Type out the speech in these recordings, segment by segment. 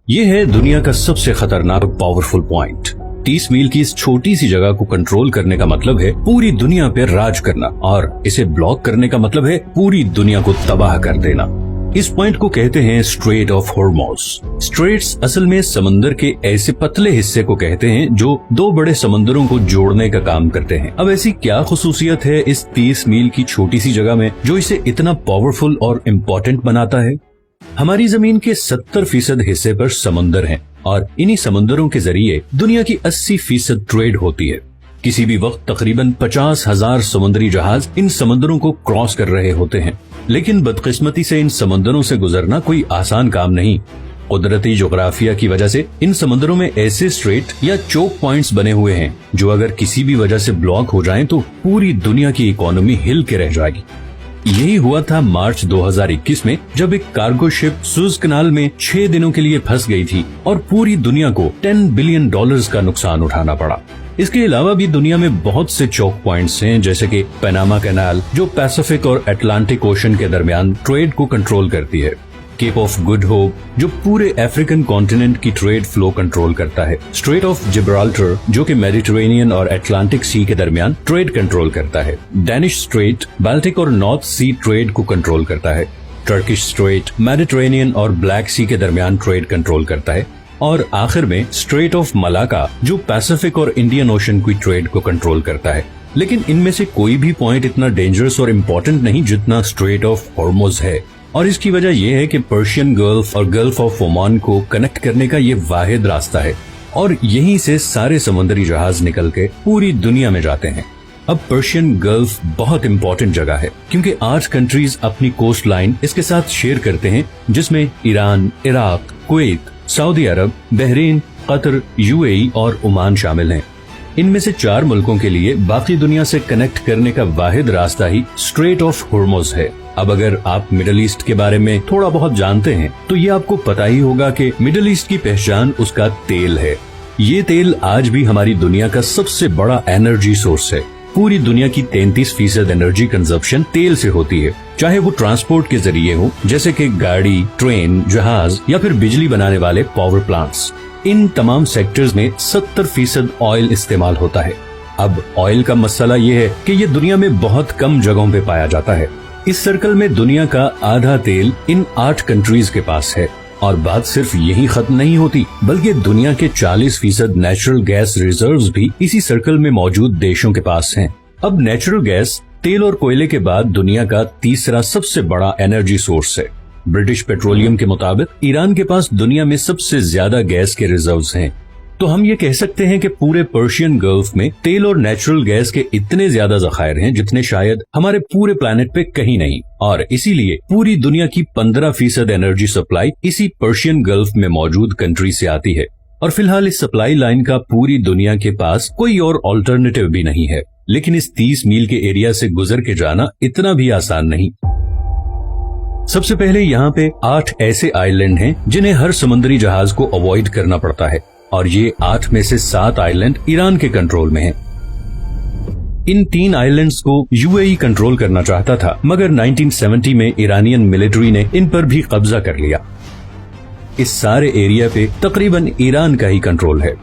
ये है दुनिया का सबसे खतरनाक पावरफुल पॉइंट। 30 मील की इस छोटी सी जगह को कंट्रोल करने का मतलब है पूरी दुनिया पे राज करना, और इसे ब्लॉक करने का मतलब है पूरी दुनिया को तबाह कर देना। इस पॉइंट को कहते हैं स्ट्रेट ऑफ हॉर्मुज़। स्ट्रेट्स असल में समंदर के ऐसे पतले हिस्से को कहते हैं जो दो बड़े समंदरों को जोड़ने का काम करते हैं। अब ऐसी क्या खुसूसियत है इस 30 मील की छोटी सी जगह में जो इसे इतना पावरफुल और इम्पोर्टेंट बनाता है? हमारी जमीन के 70% हिस्से पर समंदर हैं, और इन्हीं समंदरों के जरिए दुनिया की 80% ट्रेड होती है। किसी भी वक्त तकरीबन 50,000 समुद्री जहाज इन समंदरों को क्रॉस कर रहे होते हैं। लेकिन बदकिस्मती से इन समंदरों से गुजरना कोई आसान काम नहीं। कुदरती जोग्राफिया की वजह से इन समंदरों में ऐसे स्ट्रेट या चोक पॉइंट्स बने हुए हैं जो अगर किसी भी वजह से ब्लॉक हो जाएं तो पूरी दुनिया की इकोनॉमी हिल के रह जाएगी। यही हुआ था मार्च 2021 में, जब एक कार्गो शिप सुएज कनाल में 6 दिनों के लिए फंस गई थी और पूरी दुनिया को $10 बिलियन का नुकसान उठाना पड़ा। इसके अलावा भी दुनिया में बहुत से चौक पॉइंट्स हैं, जैसे कि पनामा कैनाल जो पैसिफिक और अटलांटिक ओशन के दरमियान ट्रेड को कंट्रोल करती है, केप ऑफ गुड होप जो पूरे अफ्रीकन कॉन्टिनेंट की ट्रेड फ्लो कंट्रोल करता है, स्ट्रेट ऑफ जिब्राल्टर जो कि मेडिटेरेनियन और अटलांटिक सी के दरमियान ट्रेड कंट्रोल करता है, डैनिश स्ट्रेट बाल्टिक और नॉर्थ सी ट्रेड को कंट्रोल करता है, टर्किश स्ट्रेट मेडिटेरेनियन और ब्लैक सी के दरमियान ट्रेड कंट्रोल करता है, और आखिर में स्ट्रेट ऑफ मलाका जो पैसिफिक और इंडियन ओशन की ट्रेड को कंट्रोल करता है। लेकिन इनमें से कोई भी पॉइंट इतना डेंजरस और इम्पोर्टेंट नहीं जितना स्ट्रेट ऑफ हॉर्मुज़ है, और इसकी वजह यह है कि पर्शियन गल्फ और गल्फ ऑफ ओमान को कनेक्ट करने का ये वाहिद रास्ता है, और यहीं से सारे समुद्री जहाज निकल के पूरी दुनिया में जाते हैं। अब पर्शियन गल्फ बहुत इम्पोर्टेंट जगह है क्योंकि 8 कंट्रीज अपनी कोस्ट लाइन इसके साथ शेयर करते हैं, जिसमें ईरान, इराक, कुवैत, सऊदी अरब, बहरीन, कतर, यूएई और ओमान शामिल हैं। इनमें से 4 मुल्कों के लिए बाकी दुनिया से कनेक्ट करने का वाहिद रास्ता ही स्ट्रेट ऑफ हॉर्मुज़ है। अब अगर आप मिडिल ईस्ट के बारे में थोड़ा बहुत जानते हैं तो ये आपको पता ही होगा कि मिडिल ईस्ट की पहचान उसका तेल है। ये तेल आज भी हमारी दुनिया का सबसे बड़ा एनर्जी सोर्स है। पूरी दुनिया की 33% एनर्जी कंजप्शन तेल से होती है, चाहे वो ट्रांसपोर्ट के जरिए हो, जैसे कि गाड़ी, ट्रेन, जहाज या फिर बिजली बनाने वाले पावर प्लांट्स। इन तमाम सेक्टर्स में 70% ऑयल इस्तेमाल होता है। अब ऑयल का मसला ये है कि ये दुनिया में बहुत कम जगहों पे पाया जाता है। इस सर्कल में दुनिया का आधा तेल इन 8 कंट्रीज के पास है, और बात सिर्फ यही खत्म नहीं होती, बल्कि दुनिया के 40% नेचुरल गैस रिजर्व्स भी इसी सर्कल में मौजूद देशों के पास हैं। अब नेचुरल गैस तेल और कोयले के बाद दुनिया का तीसरा सबसे बड़ा एनर्जी सोर्स है। ब्रिटिश पेट्रोलियम के मुताबिक ईरान के पास दुनिया में सबसे ज्यादा गैस के रिजर्व्स हैं। तो हम ये कह सकते हैं कि पूरे पर्शियन गल्फ में तेल और नेचुरल गैस के इतने ज्यादा जखायर हैं जितने शायद हमारे पूरे प्लेनेट पे कहीं नहीं, और इसीलिए पूरी दुनिया की 15% एनर्जी सप्लाई इसी पर्शियन गल्फ में मौजूद कंट्री से आती है। और फिलहाल इस सप्लाई लाइन का पूरी दुनिया के पास कोई और ऑल्टरनेटिव भी नहीं है। लेकिन इस 30 मील के एरिया से गुजर के जाना इतना भी आसान नहीं। सबसे पहले यहाँ पे 8 ऐसे आइलैंड हैं जिन्हें हर समुद्री जहाज को अवॉइड करना पड़ता है, और ये 8 में से 7 आइलैंड ईरान के कंट्रोल में हैं। इन 3 आइलैंड्स को यूएई कंट्रोल करना चाहता था, मगर 1970 में ईरानियन मिलिट्री ने इन पर भी कब्जा कर लिया। इस सारे एरिया पे तकरीबन ईरान का ही कंट्रोल है।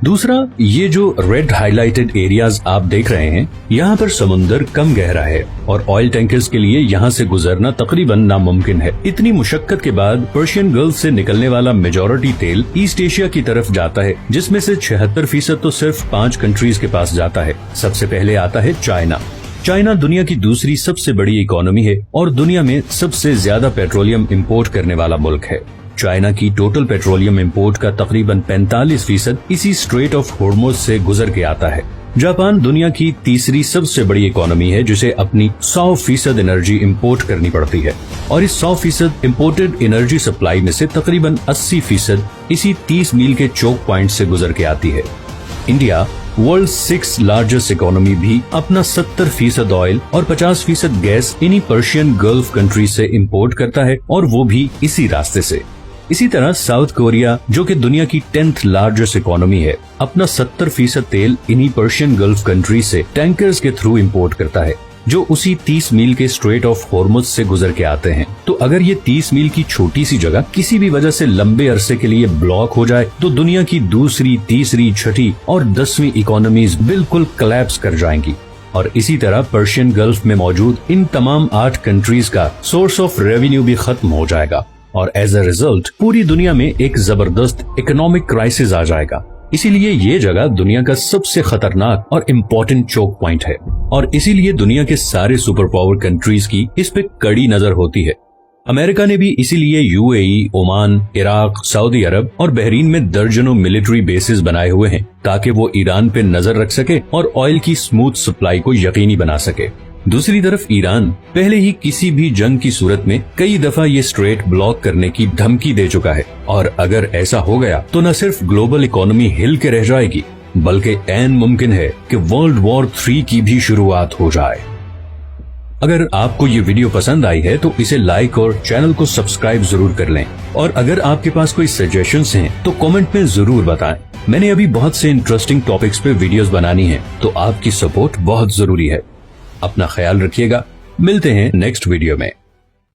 दूसरा, ये जो रेड हाईलाइटेड एरियाज आप देख रहे हैं, यहाँ पर समुंदर कम गहरा है और ऑयल टैंकर्स के लिए यहाँ से गुजरना तकरीबन नामुमकिन है। इतनी मुशक्कत के बाद पर्शियन गल्फ से निकलने वाला मेजॉरिटी तेल ईस्ट एशिया की तरफ जाता है, जिसमें से 76% तो सिर्फ 5 कंट्रीज के पास जाता है। सबसे पहले आता है चाइना। चाइना दुनिया की दूसरी सबसे बड़ी इकोनॉमी है और दुनिया में सबसे ज्यादा पेट्रोलियम इम्पोर्ट करने वाला मुल्क है। चाइना की टोटल पेट्रोलियम इंपोर्ट का तकरीबन 45% इसी स्ट्रेट ऑफ हॉर्मुज़ से गुजर के आता है। जापान दुनिया की तीसरी सबसे बड़ी इकोनॉमी है, जिसे अपनी 100% एनर्जी इंपोर्ट करनी पड़ती है, और इस 100% इम्पोर्टेड एनर्जी सप्लाई में से तकरीबन 80% इसी 30 मील के चोक पॉइंट से गुजर के आती है। इंडिया, वर्ल्ड 6 लार्जेस्ट इकोनॉमी, भी अपना 70% ऑयल और 50% गैस इन्हीं पर्शियन गल्फ कंट्री से इंपोर्ट करता है, और वो भी इसी रास्ते से। इसी तरह साउथ कोरिया, जो कि दुनिया की 10th लार्जेस्ट इकोनॉमी है, अपना 70% तेल इन्हीं पर्शियन गल्फ कंट्री से टैंकर्स के थ्रू इंपोर्ट करता है। जो उसी 30 मील के स्ट्रेट ऑफ हॉर्मुज से गुजर के आते हैं। तो अगर ये 30 मील की छोटी सी जगह किसी भी वजह से लंबे अरसे के लिए ब्लॉक हो जाए तो दुनिया की दूसरी, तीसरी, छठी और 10वीं इकोनॉमीज बिल्कुल कोलैप्स कर जाएंगी। और इसी तरह पर्शियन गल्फ में मौजूद इन तमाम 8 कंट्रीज का सोर्स ऑफ रेवेन्यू भी खत्म हो जाएगा और एज अ रिजल्ट पूरी दुनिया में एक जबरदस्त इकोनॉमिक क्राइसिस आ जाएगा। इसीलिए ये जगह दुनिया का सबसे खतरनाक और इम्पोर्टेंट चोक पॉइंट है और इसीलिए दुनिया के सारे सुपर पावर कंट्रीज की इस पे कड़ी नजर होती है। अमेरिका ने भी इसीलिए यूएई, ओमान, इराक, सऊदी अरब और बहरीन में दर्जनों मिलिट्री बेसिस बनाए हुए हैं ताकि वो ईरान पे नजर रख सके और ऑयल की स्मूथ सप्लाई को यकीनी बना सके। दूसरी तरफ ईरान पहले ही किसी भी जंग की सूरत में कई दफा ये स्ट्रेट ब्लॉक करने की धमकी दे चुका है और अगर ऐसा हो गया तो न सिर्फ ग्लोबल इकोनॉमी हिल के रह जाएगी बल्कि ऐन मुमकिन है कि वर्ल्ड वॉर 3 की भी शुरुआत हो जाए। अगर आपको ये वीडियो पसंद आई है तो इसे लाइक और चैनल को सब्सक्राइब जरूर कर लें और अगर आपके पास कोई सजेशंस हैं तो कमेंट में जरूर बताएं। मैंने अभी बहुत से इंटरेस्टिंग टॉपिक्स पे वीडियोस बनानी है तो आपकी सपोर्ट बहुत जरूरी है। अपना ख्याल रखिएगा, मिलते हैं नेक्स्ट वीडियो में।